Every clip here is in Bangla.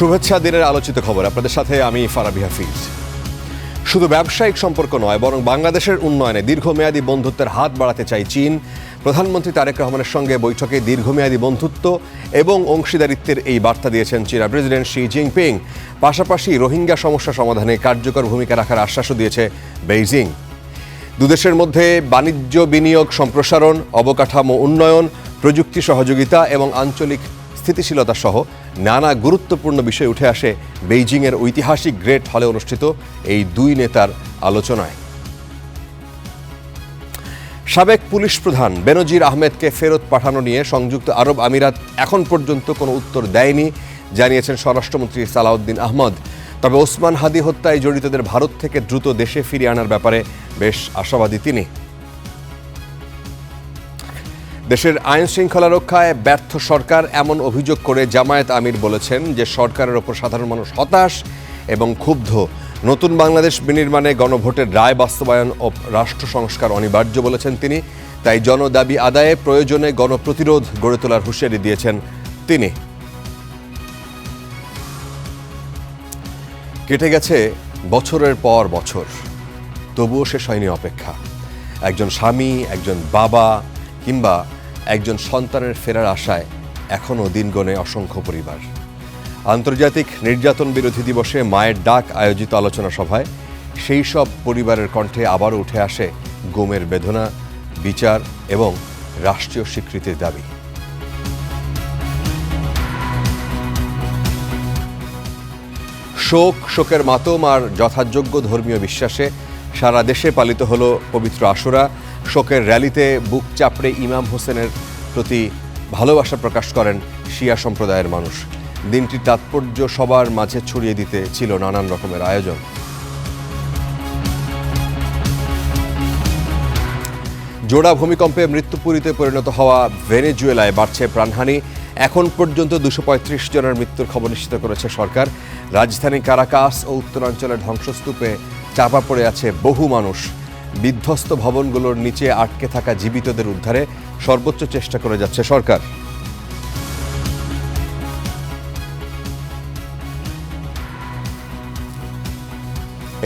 শুভেচ্ছা দিনের আলোচিত খবর আপনাদের সাথে আমি ফারাবি হাফিজ। শুধু ব্যবসায়িক সম্পর্ক নয়, বরং বাংলাদেশের উন্নয়নে দীর্ঘমেয়াদী বন্ধুত্বের হাত বাড়াতে চায় চীন। প্রধানমন্ত্রী তারেক রহমানের সঙ্গে বৈঠকে দীর্ঘমেয়াদী বন্ধুত্ব এবং অংশীদারিত্বের এই বার্তা দিয়েছেন চীনা প্রেসিডেন্ট শি জিনপিং। পাশাপাশি রোহিঙ্গা সমস্যা সমাধানে কার্যকর ভূমিকা রাখার আশ্বাসও দিয়েছে বেইজিং। দুদেশের মধ্যে বাণিজ্য বিনিয়োগ সম্প্রসারণ, অবকাঠামো উন্নয়ন, প্রযুক্তি সহযোগিতা এবং আঞ্চলিক স্থিতিশীলতা সহ নানা গুরুত্বপূর্ণ বিষয় উঠে আসে বেইজিংয়ের ঐতিহাসিক গ্রেট হলে অনুষ্ঠিত এই দুই নেতার আলোচনায়। সাবেক পুলিশ প্রধান বেনজির আহমেদকে ফেরত পাঠানো নিয়ে সংযুক্ত আরব আমিরাত এখন পর্যন্ত কোনো উত্তর দেয়নি, জানিয়েছেন স্বরাষ্ট্রমন্ত্রী সালাউদ্দিন আহমদ। তবে ওসমান হাদি হত্যায় জড়িতদের ভারত থেকে দ্রুত দেশে ফিরিয়ে আনার ব্যাপারে বেশ আশাবাদী তিনি। দেশের আইন শৃঙ্খলা রক্ষায় ব্যর্থ সরকার এমন অভিযোগ করে জামায়াত আমির বলেছেন যে সরকারের ওপর সাধারণ মানুষ হতাশ এবং ক্ষুব্ধ। নতুন বাংলাদেশ বিনির্মাণে গণভোটের রায় বাস্তবায়ন ও রাষ্ট্র সংস্কার অনিবার্য বলেছেন তিনি। তাই জনদাবি আদায়ে প্রয়োজনে গণপ্রতিরোধ গড়ে তোলার হুঁশিয়ারি দিয়েছেন তিনি। কেটে গেছে বছরের পর বছর, তবুও শেষ হয়নি অপেক্ষা। একজন স্বামী, একজন বাবা কিংবা একজন সন্তানের ফেরার আশায় এখনও দিন গণে অসংখ্য পরিবার। আন্তর্জাতিক নির্যাতন বিরোধী দিবসে মায়ের ডাক আয়োজিত আলোচনা সভায় সেই সব পরিবারের কণ্ঠে আবারও উঠে আসে গুমের বেদনা, বিচার এবং রাষ্ট্রীয় স্বীকৃতির দাবি। শোকের মাতম আর যথাযোগ্য ধর্মীয় বিশ্বাসে সারা দেশে পালিত হলো পবিত্র আশুরা। শোকের র্যালিতে বুক চাপড়ে ইমাম হোসেনের প্রতি ভালোবাসা প্রকাশ করেন শিয়া সম্প্রদায়ের মানুষ। দিনটির তাৎপর্য সবার মাঝে ছড়িয়ে দিতে ছিল নানান রকমের আয়োজন। জোড়া ভূমিকম্পে মৃত্যুপুরীতে পরিণত হওয়া ভেনেজুয়েলায় বাড়ছে প্রাণহানি। এখন পর্যন্ত 235 জনের মৃত্যুর খবর নিশ্চিত করেছে সরকার। রাজধানী কারাকাস ও উত্তরাঞ্চলের ধ্বংসস্তূপে চাপা পড়ে আছে বহু মানুষ। বিধ্বস্ত ভবনগুলোর নিচে আটকে থাকা জীবিতদের উদ্ধারে সর্বোচ্চ চেষ্টা করে যাচ্ছে সরকার।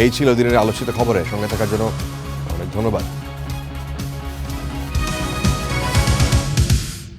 এই ছিল দিনের আলোচিত খবরে। সঙ্গে থাকার জন্য অনেক ধন্যবাদ।